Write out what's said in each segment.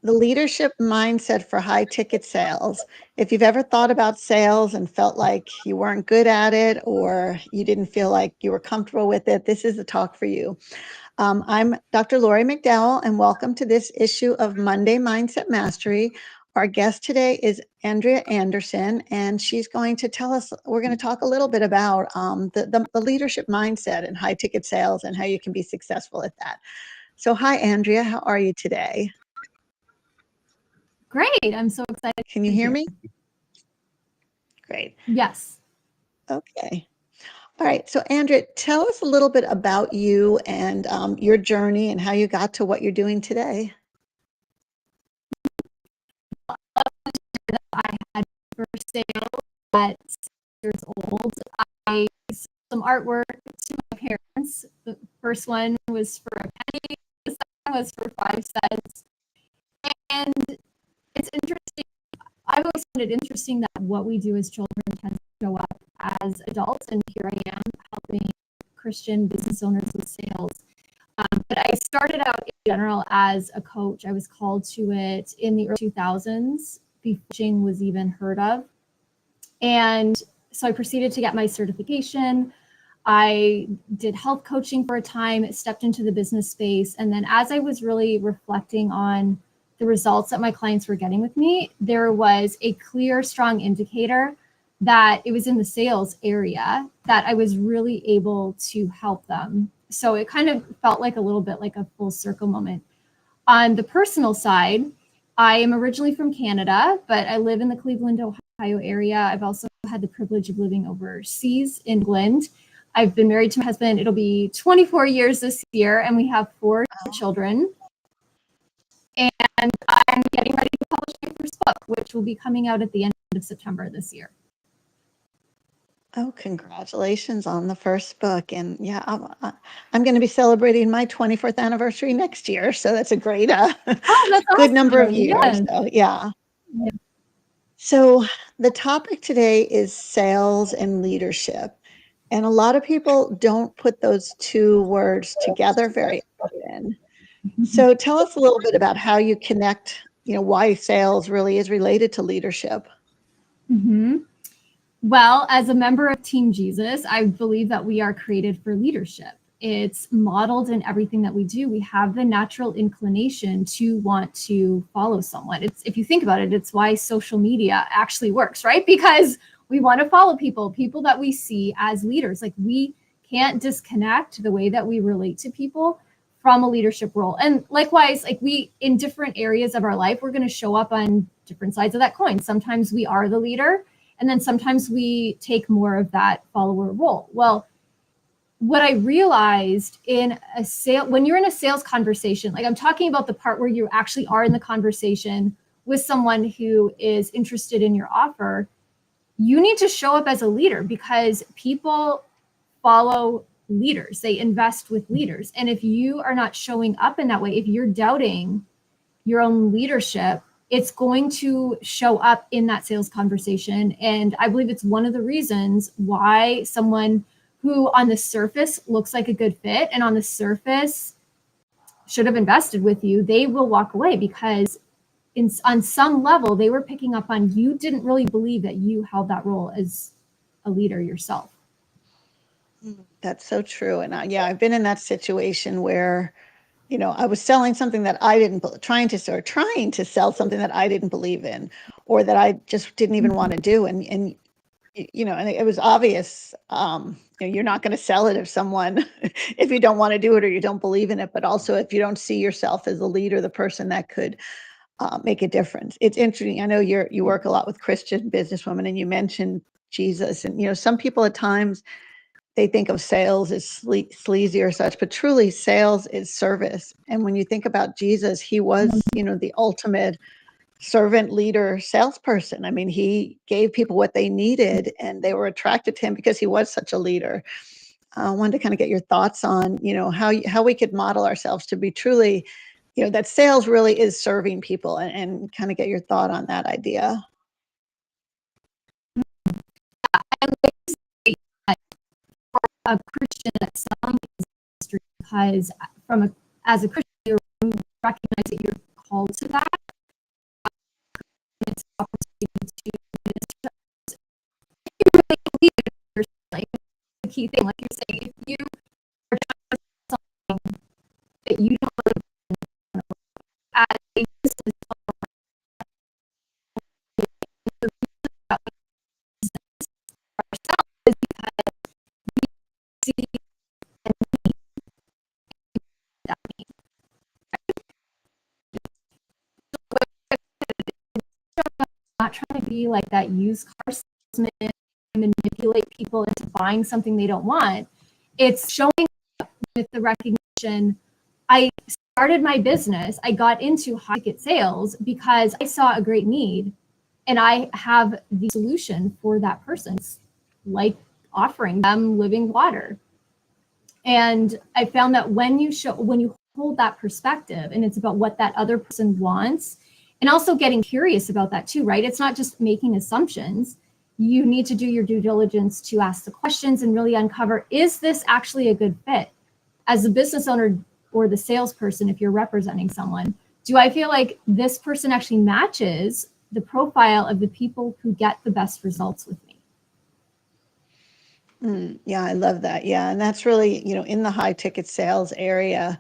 the leadership mindset for high ticket sales. If you've ever thought about sales and felt like you weren't good at it or you didn't feel like you were comfortable with it, this is the talk for you. I'm Dr. Lori McDowell, and welcome to this issue of Monday Mindset Mastery. Our guest today is Andrea Anderson, and she's going to tell us, we're going to talk a little bit about the leadership mindset in high ticket sales and how you can be successful at that. So hi, Andrea, how are you today? Great. I'm so excited. Can you hear me? Great. Yes. Okay. All right. So Andrea, tell us a little bit about you and your journey and how you got to what you're doing today. I had first sales at 6 years old. I sold some artwork to my parents. The first one was for a penny. The second was for 5 cents. And it's interesting. I've always found it interesting that what we do as children tends to show up as adults, and here I am helping Christian business owners with sales. But I started out in general as a coach. I was called to it in the early 2000s, before coaching was even heard of. And so I proceeded to get my certification. I did health coaching for a time, stepped into the business space. And then as I was really reflecting on the results that my clients were getting with me, there was a clear, strong indicator that it was in the sales area that I was really able to help them. So it kind of felt like a little bit like a full circle moment. On the personal side, I am originally from Canada, but I live in the Cleveland, Ohio area. I've also had the privilege of living overseas in England. I've been married to my husband. It'll be 24 years this year, and we have 4 children. And I'm getting ready to publish my first book, which will be coming out at the end of September this year. Oh, congratulations on the first book. And yeah, I'm going to be celebrating my 24th anniversary next year. So that's a great, that's good awesome. number of years. Yes. So, yeah. So the topic today is sales and leadership. And a lot of people don't put those two words together very often. So tell us a little bit about how you connect, why sales really is related to leadership. Mm-hmm. Well, as a member of Team Jesus, I believe that we are created for leadership. It's modeled in everything that we do. We have the natural inclination to want to follow someone. If you think about it, it's why social media actually works, right? Because we want to follow people that we see as leaders. Like, we can't disconnect the way that we relate to people from a leadership role. And likewise, like, we, in different areas of our life, we're going to show up on different sides of that coin. Sometimes we are the leader, and then sometimes we take more of that follower role. Well, what I realized in a sale, when you're in a sales conversation, like, I'm talking about the part where you actually are in the conversation with someone who is interested in your offer, you need to show up as a leader, because people follow leaders. They invest with leaders. And if you are not showing up in that way, if you're doubting your own leadership, it's going to show up in that sales conversation. And I believe it's one of the reasons why someone who on the surface looks like a good fit and on the surface should have invested with you, they will walk away, because on some level, they were picking up on you didn't really believe that you held that role as a leader yourself. That's so true. And I've been in that situation where, I was selling something that I didn't, trying to sell something that I didn't believe in, or that I just didn't even want to do. And it was obvious, you're not going to sell it if you don't want to do it or you don't believe in it, but also if you don't see yourself as a leader, the person that could make a difference. It's interesting. I know you work a lot with Christian businesswomen, and you mentioned Jesus, and, some people at times, they think of sales as sleazy or such, but truly sales is service. And when you think about Jesus, he was, the ultimate servant leader salesperson. I mean, he gave people what they needed, and they were attracted to him because he was such a leader. I wanted to kind of get your thoughts on, how we could model ourselves to be truly, that sales really is serving people, and kind of get your thought on that idea. A Christian that's selling industry, because as a Christian, you recognize that you're called to that. key thing. Like you're saying, if you are trying something that you don't as a business ourselves is because we see that need. Not trying to be like that used car salesman, manipulate people into buying something they don't want. It's showing up with the recognition. I started my business, I got into high ticket sales because I saw a great need and I have the solution for that person, like offering them living water. And I found that when you hold that perspective and it's about what that other person wants, and also getting curious about that too, right? It's not just making assumptions. You need to do your due diligence to ask the questions and really uncover, is this actually a good fit? As a business owner or the salesperson, if you're representing someone, do I feel like this person actually matches the profile of the people who get the best results with me? Yeah, I love that. Yeah, and that's really, in the high ticket sales area,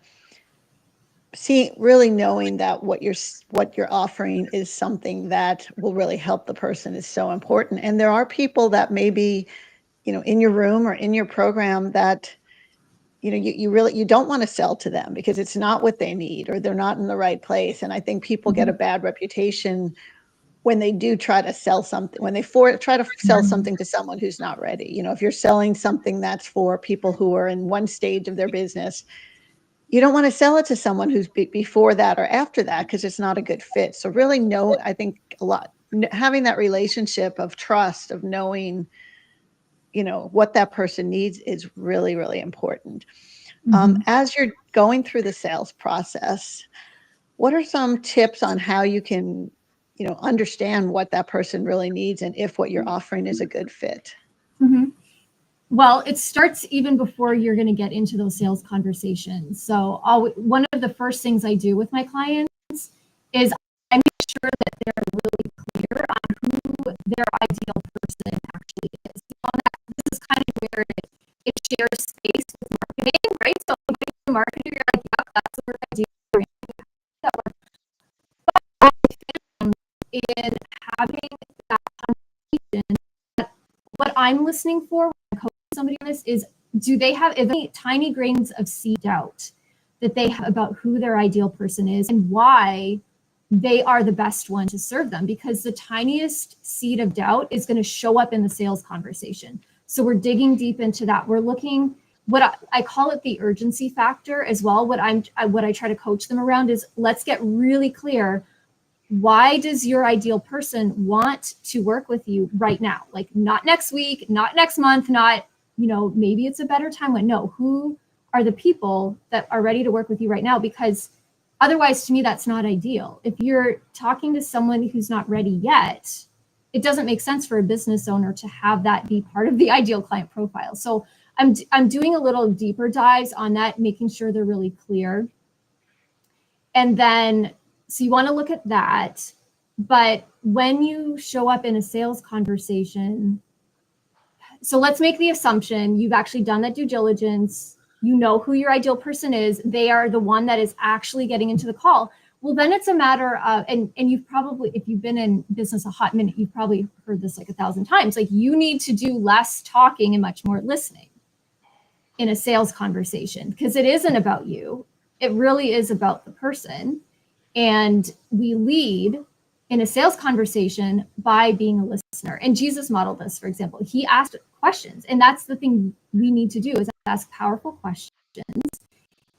really knowing that what you're offering is something that will really help the person is so important. And there are people that maybe, in your room or in your program that, you don't want to sell to them because it's not what they need or they're not in the right place. And I think people get a bad reputation when they do try to sell something, when they try to sell something to someone who's not ready. If you're selling something that's for people who are in one stage of their business, you don't want to sell it to someone who's before that or after that because it's not a good fit. So really I think having that relationship of trust, of knowing, what that person needs is really, really important. As you're going through the sales process, what are some tips on how you can, understand what that person really needs and if what you're offering is a good fit? Mm-hmm. Well, it starts even before you're going to get into those sales conversations. So one of the first things I do with my clients is I make sure that they're really clear on who their ideal person actually is. This is kind of where it shares space with marketing, right? So with marketing, you're like, yep, that's what I do. In having that conversation, what I'm listening for when I'm coaching somebody on this is, do they have any tiny grains of seed doubt that they have about who their ideal person is and why they are the best one to serve them? Because the tiniest seed of doubt is going to show up in the sales conversation. So we're digging deep into that. We're looking, what I call it the urgency factor as well. What I try to coach them around is, let's get really clear. Why does your ideal person want to work with you right now? Like, not next week, not next month, not, maybe it's a better time when, no, who are the people that are ready to work with you right now? Because otherwise, to me, that's not ideal. If you're talking to someone who's not ready yet, it doesn't make sense for a business owner to have that be part of the ideal client profile. So I'm doing a little deeper dives on that, making sure they're really clear. And then, so you want to look at that. But when you show up in a sales conversation, so let's make the assumption you've actually done that due diligence. You know who your ideal person is. They are the one that is actually getting into the call. Well, then it's a matter of, and you've probably, if you've been in business a hot minute, you've probably heard this like 1,000 times. Like, you need to do less talking and much more listening in a sales conversation, because it isn't about you. It really is about the person. And we lead in a sales conversation by being a listener. And Jesus modeled this, for example. He asked questions. And that's the thing we need to do, is ask powerful questions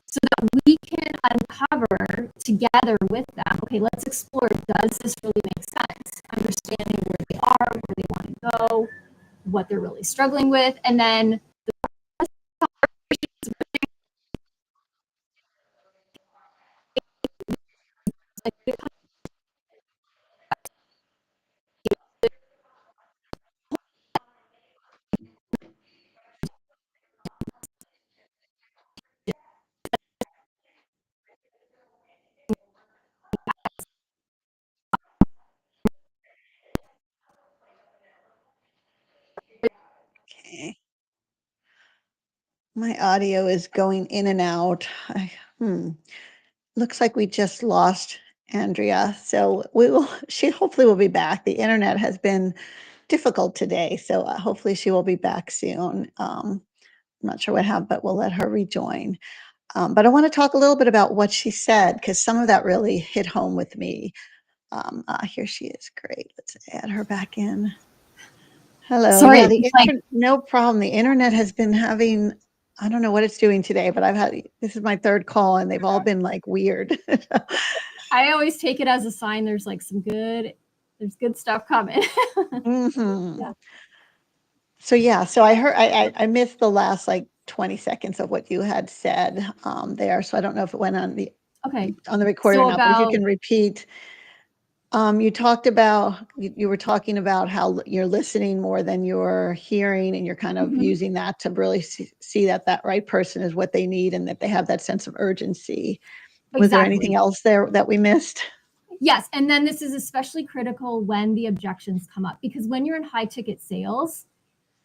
so that we can uncover together with them, okay, let's explore, does this really make sense? Understanding where they are, where they want to go, what they're really struggling with. And then Okay. My audio is going in and out. Looks like we just lost Andrea. So she hopefully will be back. The internet has been difficult today. So hopefully she will be back soon. I'm not sure what happened, but we'll let her rejoin. But I want to talk a little bit about what she said, because some of that really hit home with me. Here she is. Great. Let's add her back in. Hello. Sorry, Yeah, it's like no problem. The internet has been having, I don't know what it's doing today, but this is my third call and they've all been like weird. I always take it as a sign there's like there's good stuff coming. Mhm. Yeah. So yeah, so I missed the last like 20 seconds of what you had said there. So I don't know if it went on the Okay. recorder or So not, but if you about can repeat. You talked about, you were talking about how you're listening more than you're hearing, and you're kind of Mhm. using that to really see that that right person is what they need and that they have that sense of urgency. Was there anything Exactly. else there that we missed? Yes, and then this is especially critical when the objections come up, because when you're in high ticket sales,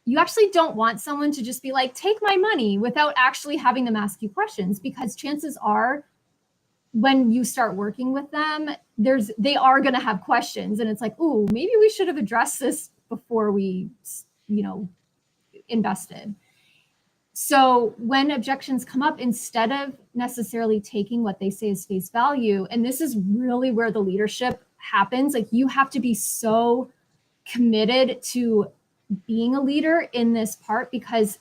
you actually don't want someone to just be like, take my money, without actually having them ask you questions, because chances are when you start working with them, they are going to have questions, and it's like, ooh, maybe we should have addressed this before we, invested. So when objections come up, instead of necessarily taking what they say as face value, and this is really where the leadership happens, like you have to be so committed to being a leader in this part, because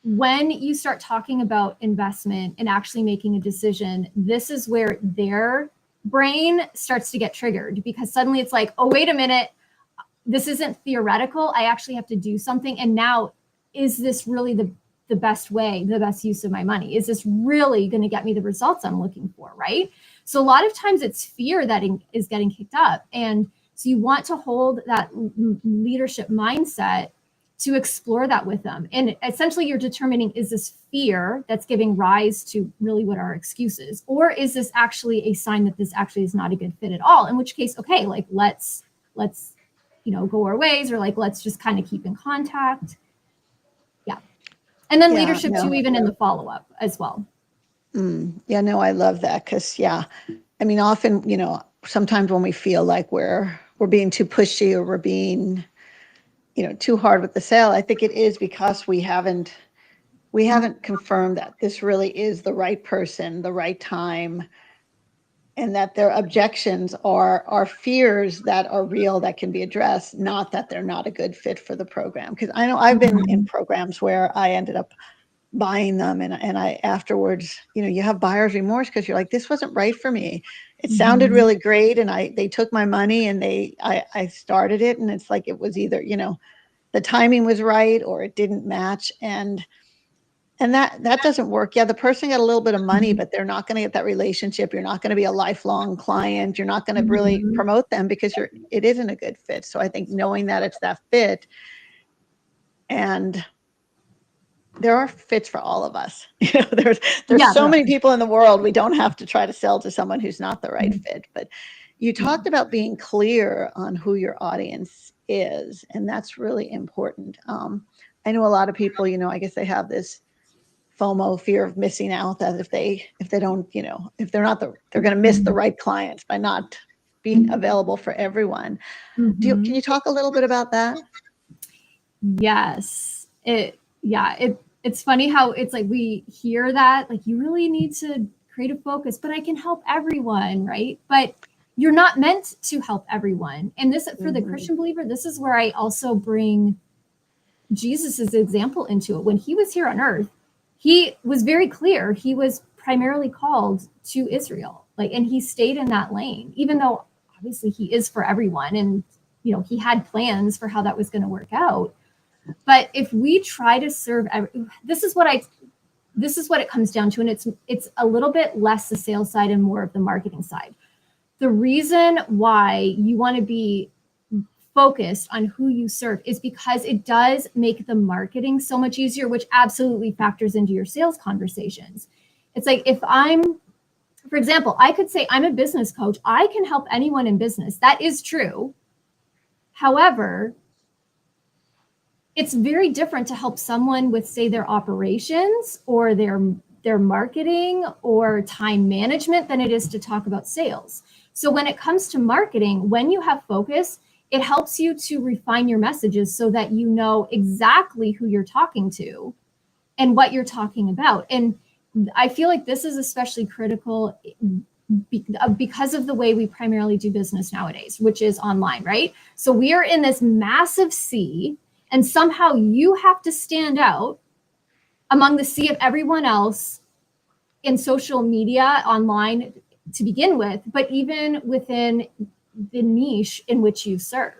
when you start talking about investment and actually making a decision, this is where their brain starts to get triggered, because suddenly it's like, oh, wait a minute, this isn't theoretical. I actually have to do something. And now, is this really the best way, the best use of my money? Is this really going to get me the results I'm looking for? Right. So a lot of times it's fear that is getting kicked up. And so you want to hold that leadership mindset to explore that with them. And essentially you're determining, is this fear that's giving rise to really what our excuse is? Or is this actually a sign that this actually is not a good fit at all? In which case, okay, like let's go our ways, or like let's just kind of keep in contact. Yeah. And then Yeah, leadership too, no. even in the follow-up as well. Yeah, no, I love that, because yeah, I mean, often, sometimes when we feel like we're being too pushy or we're being, too hard with the sale, I think it is because we haven't confirmed that this really is the right person, the right time, and that their objections are fears that are real, that can be addressed, not that they're not a good fit for the program. Because I know I've been in programs where I ended up buying them, and I afterwards, you have buyer's remorse, because you're like, this wasn't right for me. It sounded really great, and they took my money, and I started it, and it's like it was either, the timing was right or it didn't match, and that doesn't work. Yeah, the person got a little bit of money, but they're not going to get that relationship. You're not going to be a lifelong client. You're not going to really promote them, because it isn't a good fit. So I think knowing that it's that fit, and there are fits for all of us. There's Yeah, so there are. many people in the world. We don't have to try to sell to someone who's not the right fit. But you talked about being clear on who your audience is, and that's really important. I know a lot of people, I guess they have this FOMO, fear of missing out, that if they don't, if they're not they're going to miss the right clients by not being available for everyone. Can you talk a little bit about that? Yes. It's funny how it's like we hear that, like, you really need to create a focus, but I can help everyone, right? But you're not meant to help everyone. And this, for the Christian believer, this is where I also bring Jesus's example into it. When he was here on earth, he was very clear. He was primarily called to Israel, like, and he stayed in that lane, even though obviously he is for everyone, and he had plans for how that was going to work out. But if we try to serve, this is what it comes down to, and it's a little bit less the sales side and more of the marketing side. The reason why you want to be focused on who you serve is because it does make the marketing so much easier, which absolutely factors into your sales conversations. It's like, if for example, I could say I'm a business coach. I can help anyone in business. That is true. However, it's very different to help someone with, say, their operations or their marketing or time management than it is to talk about sales. So when it comes to marketing, when you have focus, it helps you to refine your messages so that you know exactly who you're talking to and what you're talking about. And I feel like this is especially critical because of the way we primarily do business nowadays, which is online, right? So we are in this massive sea, and somehow you have to stand out among the sea of everyone else in social media, online to begin with, but even within the niche in which you serve.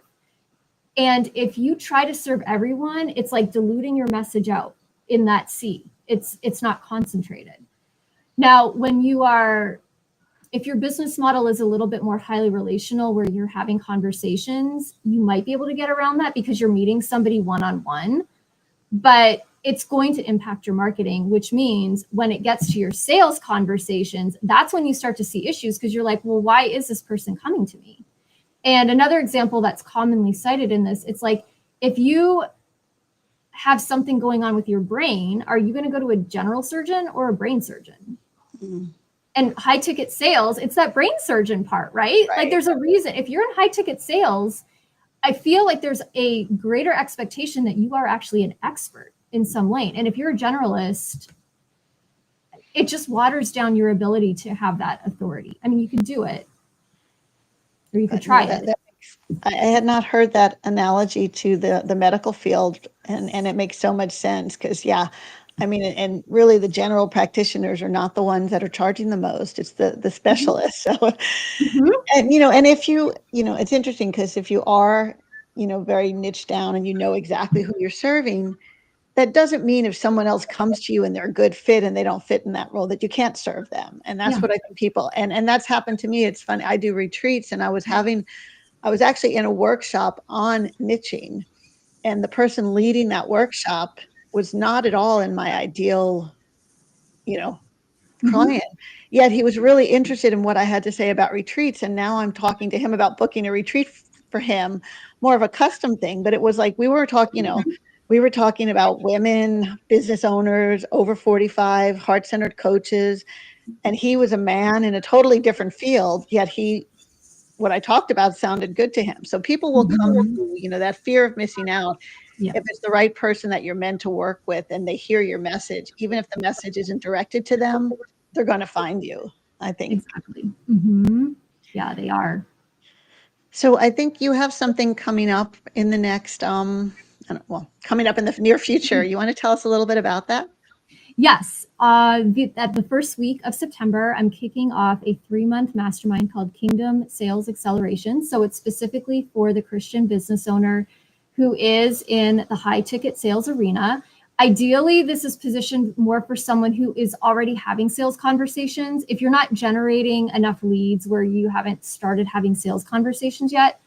And if you try to serve everyone, it's like diluting your message out in that sea. It's not concentrated. Now, if your business model is a little bit more highly relational, where you're having conversations, you might be able to get around that because you're meeting somebody one-on-one, but it's going to impact your marketing, which means when it gets to your sales conversations, that's when you start to see issues because you're like, well, why is this person coming to me? And another example that's commonly cited in this, it's like, if you have something going on with your brain, are you going to go to a general surgeon or a brain surgeon? Mm. And high ticket sales, it's that brain surgeon part, right? Like there's a reason. If you're in high ticket sales, I feel like there's a greater expectation that you are actually an expert in some lane. And if you're a generalist, it just waters down your ability to have that authority. I mean, you can do it, or you could try it. I had not heard that analogy to the medical field, and it makes so much sense because, yeah, I mean, and really the general practitioners are not the ones that are charging the most. It's the specialists. So, and, and if it's interesting because if you are, very niche down and you know exactly who you're serving, that doesn't mean if someone else comes to you and they're a good fit and they don't fit in that role that you can't serve them. And that's what I think people, and that's happened to me. It's funny. I do retreats, and I was actually in a workshop on niching, and the person leading that workshop was not at all in my ideal, client. Yet he was really interested in what I had to say about retreats. And now I'm talking to him about booking a retreat for him, more of a custom thing. But it was like we were talking, we were talking about women, business owners, over 45, heart-centered coaches. And he was a man in a totally different field, yet what I talked about sounded good to him. So people will come to, that fear of missing out. If it's the right person that you're meant to work with and they hear your message, even if the message isn't directed to them, they're going to find you, I think. Exactly. Yeah, they are. So I think you have something coming up in the next, coming up in the near future. You want to tell us a little bit about that? Yes. At the first week of September, I'm kicking off a 3-month mastermind called Kingdom Sales Acceleration. So it's specifically for the Christian business owner who is in the high ticket sales arena. Ideally, this is positioned more for someone who is already having sales conversations. If you're not generating enough leads where you haven't started having sales conversations yet,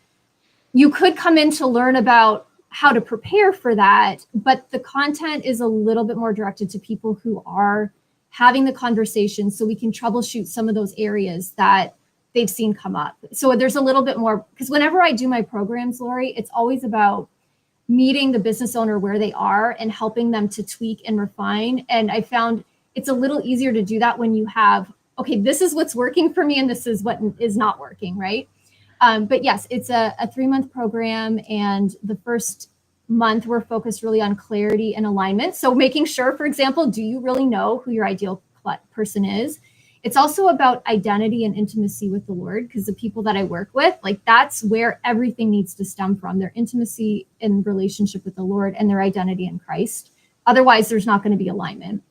you could come in to learn about how to prepare for that, but the content is a little bit more directed to people who are having the conversation so we can troubleshoot some of those areas that they've seen come up. So there's a little bit more, because whenever I do my programs, Lori, it's always about meeting the business owner where they are and helping them to tweak and refine. And I found it's a little easier to do that when you have, okay, this is what's working for me and this is what is not working, right? But yes, it's a 3-month program, and the first month we're focused really on clarity and alignment. So making sure, for example, do you really know who your ideal person is? It's also about identity and intimacy with the Lord, because the people that I work with, like that's where everything needs to stem from, their intimacy and relationship with the Lord and their identity in Christ. Otherwise, there's not going to be alignment.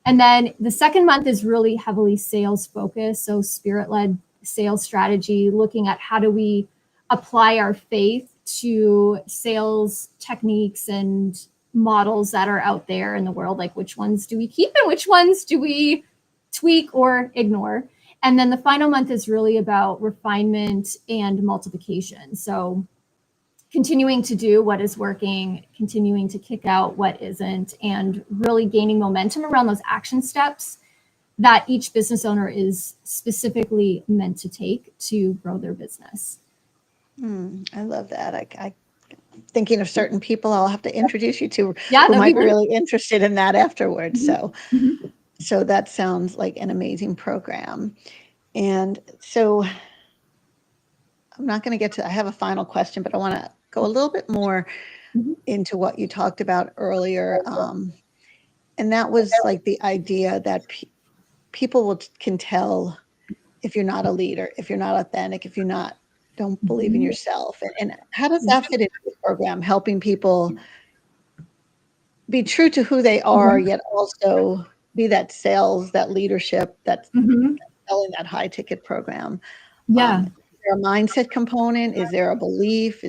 And then the second month is really heavily sales focused. So spirit-led sales strategy, looking at how do we apply our faith to sales techniques and models that are out there in the world, like which ones do we keep and which ones do we tweak or ignore. And then the final month is really about refinement and multiplication. So continuing to do what is working, continuing to kick out what isn't, and really gaining momentum around those action steps that each business owner is specifically meant to take to grow their business. I love that. thinking of certain people I'll have to introduce you to Yeah, who that'd might be be wonderful. really interested in that afterwards. Mhm. So, Mhm. so that sounds like an amazing program. And so I'm not going to get to, I have a final question, but I want to go a little bit more Mhm. into what you talked about earlier. And that was like the idea that people can tell if you're not a leader, if you're not authentic, if you're not, don't believe in Mhm. yourself. And how does Yeah. that fit into the program, helping people be true to who they are, Mhm. yet also be that sales, that leadership, that Mhm. selling that high ticket program? Yeah. Is there a mindset component? Is there a belief?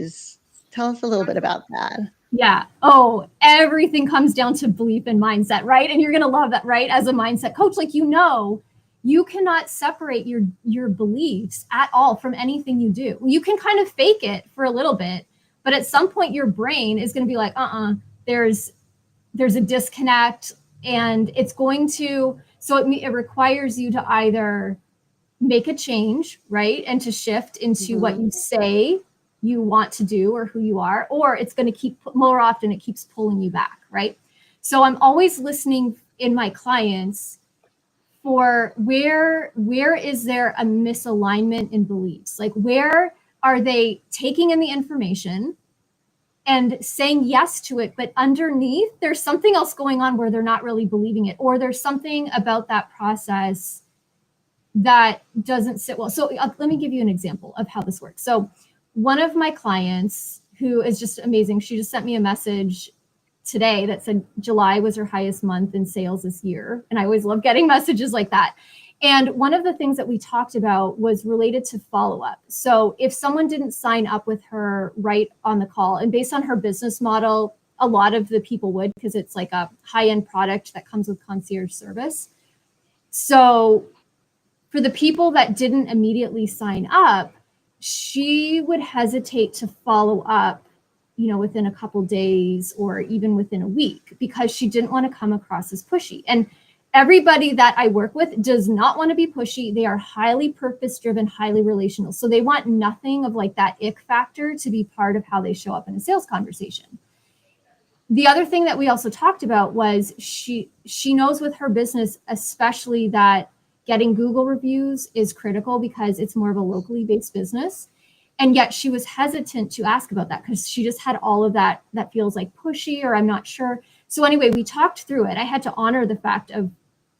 Tell us a little bit about that. Yeah. Oh, everything comes down to belief and mindset, right? And you're going to love that, right? As a mindset coach, like, you cannot separate your beliefs at all from anything you do. You can kind of fake it for a little bit, but at some point your brain is going to be like, there's there's a disconnect, and it's going to, so it requires you to either make a change, right? And to shift into what Mhm. you say you want to do or who you are, or it's going to keep, more often it keeps pulling you back, right? So I'm always listening in my clients for where is there a misalignment in beliefs? Like, where are they taking in the information and saying yes to it, but underneath there's something else going on where they're not really believing it, or there's something about that process that doesn't sit well. So let me give you an example of how this works. So one of my clients, who is just amazing, she just sent me a message today that said July was her highest month in sales this year. And I always love getting messages like that. And one of the things that we talked about was related to follow-up. So if someone didn't sign up with her right on the call, and based on her business model, a lot of the people would, because it's like a high-end product that comes with concierge service. So for the people that didn't immediately sign up, she would hesitate to follow up, within a couple days or even within a week, because she didn't want to come across as pushy. And everybody that I work with does not want to be pushy. They are highly purpose driven, highly relational. So they want nothing of like that ick factor to be part of how they show up in a sales conversation. The other thing that we also talked about was she knows with her business, especially, that getting Google reviews is critical because it's more of a locally based business. And yet she was hesitant to ask about that because she just had all of that feels like pushy, or I'm not sure. So anyway, we talked through it. I had to honor the fact of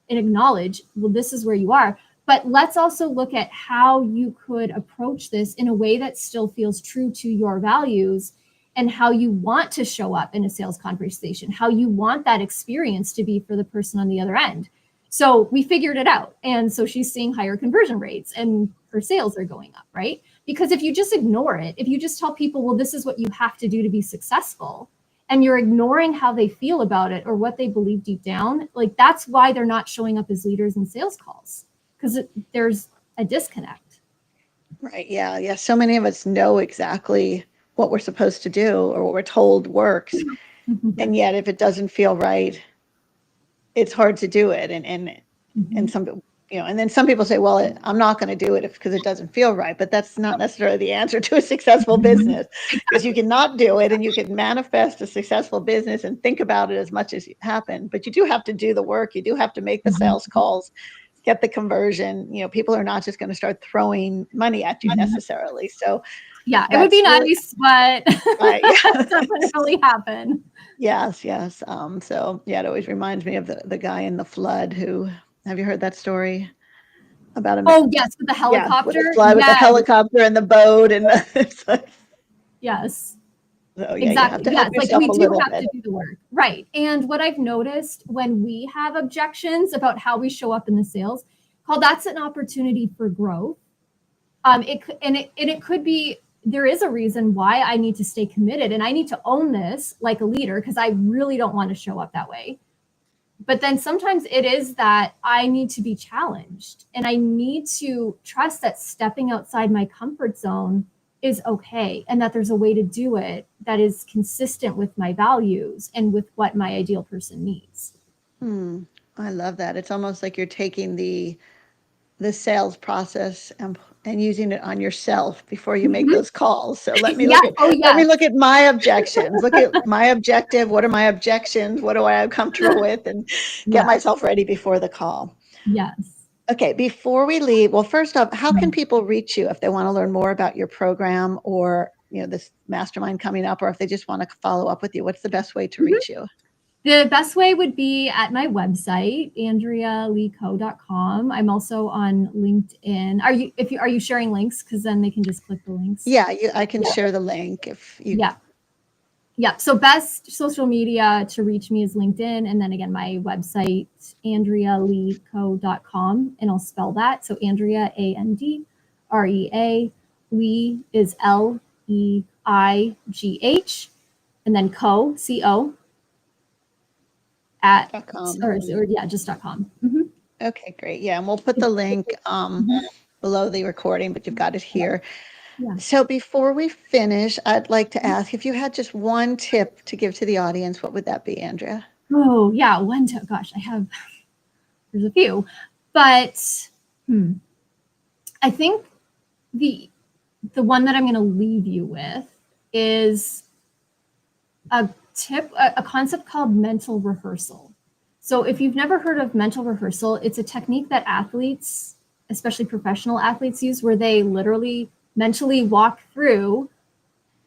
and acknowledge, well, this is where you are. But let's also look at how you could approach this in a way that still feels true to your values and how you want to show up in a sales conversation, how you want that experience to be for the person on the other end. So we figured it out. And so she's seeing higher conversion rates and her sales are going up, right? Because if you just ignore it, if you just tell people, well, this is what you have to do to be successful, and you're ignoring how they feel about it or what they believe deep down, like, that's why they're not showing up as leaders in sales calls, because there's a disconnect. Right. Yeah. Yeah. So many of us know exactly what we're supposed to do or what we're told works. And yet if it doesn't feel right, it's hard to do it. And Mhm. some, and then some people say, well, I'm not going to do it because it doesn't feel right. But that's not necessarily the answer to a successful business, because you Exactly. cannot do it and you can manifest a successful business and think about it as much as you happen. But you do have to do the work. You do have to make the Mhm. sales calls, get the conversion. People are not just going to start throwing money at you Mhm. necessarily. So Yeah, it would be that's really nice, but right. Yeah. it doesn't really happen. Yes, yes. So yeah, it always reminds me of the guy in the flood who, have you heard that story about him? Oh, yes, with the Yeah, with the helicopter. flood, with the Yes, helicopter and the boat and it's like, yes. so yeah, you have Exactly. to help Yes. Like, yourself we a do little have bit. to do the work. Right. And what I've noticed when we have objections about how we show up in the sales call, that's an opportunity for growth. It could be, there is a reason why I need to stay committed and I need to own this like a leader, because I really don't want to show up that way. But then sometimes it is that I need to be challenged and I need to trust that stepping outside my comfort zone is okay, and that there's a way to do it that is consistent with my values and with what my ideal person needs. I love that. It's almost like you're taking the sales process and and using it on yourself before you make those calls. So let me Yes. Oh, let me yes. look at my objections. Look at my objective. What are my objections? What do I am comfortable with? And get Yeah. myself ready before the call. Yes. Okay, before we leave, well, first off, how can Mhm. people reach you if they want to learn more about your program or, this mastermind coming up, or if they just want to follow up with you? What's the best way to Mhm. reach you? The best way would be at my website, andrealeeco.com. I'm also on LinkedIn. Are you sharing links? Because then they can just click the links. Yeah, I can Yeah. share the link if you. Yeah. Yeah. So best social media to reach me is LinkedIn. And then again, my website, andrealeeco.com. And I'll spell that. So Andrea, ANDREA. Lee is LEIGH. And then CO at, .com. or yeah, just .com. Mm-hmm. Okay, great. Yeah, and we'll put the link below the recording, but you've got it here. Yeah. So before we finish, I'd like to ask if you had just one tip to give to the audience, what would that be, Andrea? Oh, yeah. One tip. Gosh, there's a few. But I think the one that I'm going to leave you with is a concept called mental rehearsal. So if you've never heard of mental rehearsal, it's a technique that athletes, especially professional athletes, use where they literally mentally walk through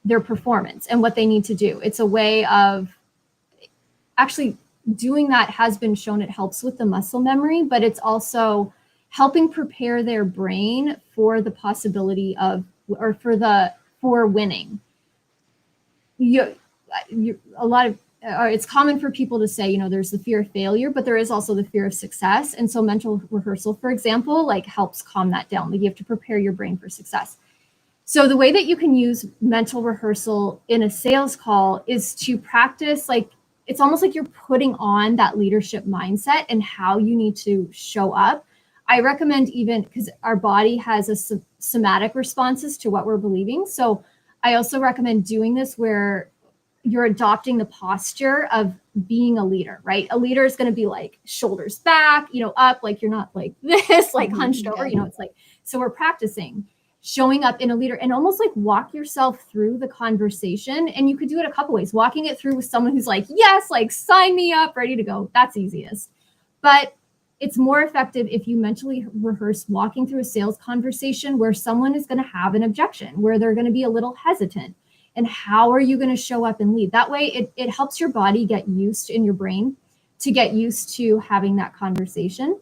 their performance and what they need to do. It's a way of actually doing that has been shown it helps with the muscle memory, but it's also helping prepare their brain for the possibility of or for winning. A lot of it's common for people to say, there's the fear of failure, but there is also the fear of success. And so mental rehearsal, for example, like helps calm that down. Like you have to prepare your brain for success. So the way that you can use mental rehearsal in a sales call is to practice, like it's almost like you're putting on that leadership mindset and how you need to show up. I recommend, even because our body has a somatic responses to what we're believing. So I also recommend doing this where you're adopting the posture of being a leader, right? A leader is going to be like shoulders back, up, like you're not like this, like hunched over, it's like, so we're practicing showing up in a leader and almost like walk yourself through the conversation. And you could do it a couple ways. Walking it through with someone who's like, yes, like sign me up, ready to go. That's easiest. But it's more effective if you mentally rehearse walking through a sales conversation where someone is going to have an objection, where they're going to be a little hesitant. And how are you going to show up and lead? That way it helps your body get used in your brain to get used to having that conversation.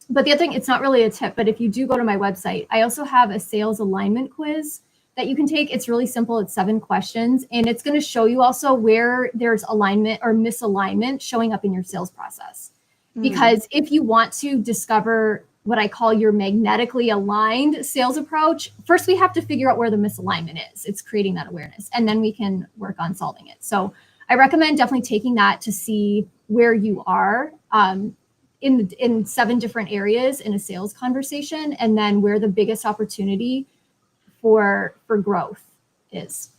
But the other thing, it's not really a tip, but if you do go to my website, I also have a sales alignment quiz that you can take. It's really simple. It's 7 questions, and it's going to show you also where there's alignment or misalignment showing up in your sales process. Because if you want to discover what I call your magnetically aligned sales approach, first we have to figure out where the misalignment is. It's creating that awareness, and then we can work on solving it. So I recommend definitely taking that to see where you are in 7 different areas in a sales conversation, and then where the biggest opportunity for growth is.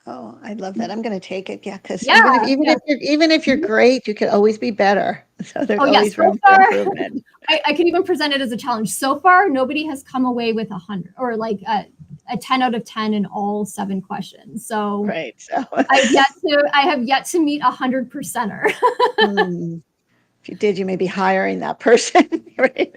Oh, I love that. I'm going to take it. Yeah, because Yeah. even if you're great, you could always be better. So there's always So room far, for improvement. I can even present it as a challenge. So far, nobody has come away with 100 or like a 10 out of 10 in all 7 questions. So Right. So I have yet to meet 100%er. If you did, you may be hiring that person. Right?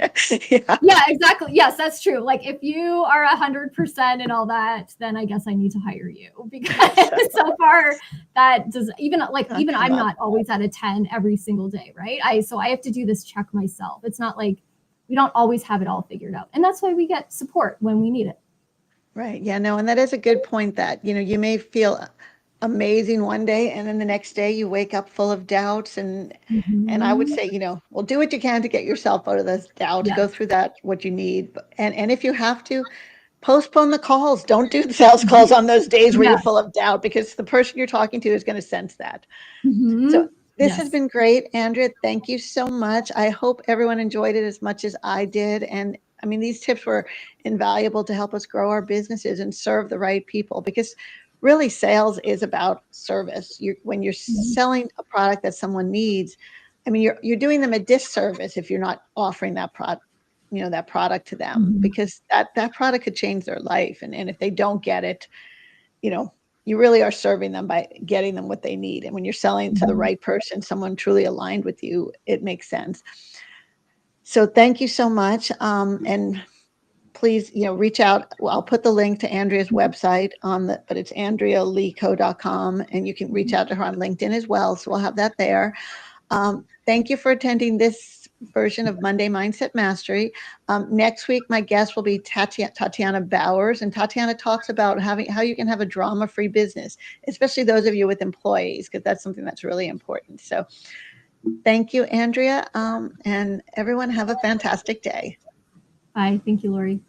Yeah, exactly. Yes, that's true. Like if you are 100% and all that, then I guess I need to hire you, because so far that does even I'm not always at a 10 every single day, right? So I have to do this check myself. It's not like we don't always have it all figured out. And that's why we get support when we need it. Right. Yeah, no, and that is a good point that, you may feel amazing one day and then the next day you wake up full of doubts and I would say, well, do what you can to get yourself out of those doubts, go through that, what you need. And if you have to, postpone the calls. Don't do the sales calls on those days where you're full of doubt, because the person you're talking to is going to sense that. So this has been great, Andrea. Thank you so much. I hope everyone enjoyed it as much as I did. And I mean, these tips were invaluable to help us grow our businesses and serve the right people, because really sales is about service. When you're selling a product that someone needs, I mean, you're doing them a disservice if you're not offering that product that product to them, because that product could change their life. And if they don't get it, you really are serving them by getting them what they need. And when you're selling to the right person, someone truly aligned with you, it makes sense. So thank you so much. And please, reach out. Well, I'll put the link to Andrea's website but it's andrealeeco.com, and you can reach out to her on LinkedIn as well. So we'll have that there. Thank you for attending this version of Monday Mindset Mastery. Next week, my guest will be Tatiana Bowers, and Tatiana talks about how you can have a drama-free business, especially those of you with employees, because that's something that's really important. So thank you, Andrea, and everyone have a fantastic day. Bye. Thank you, Lori.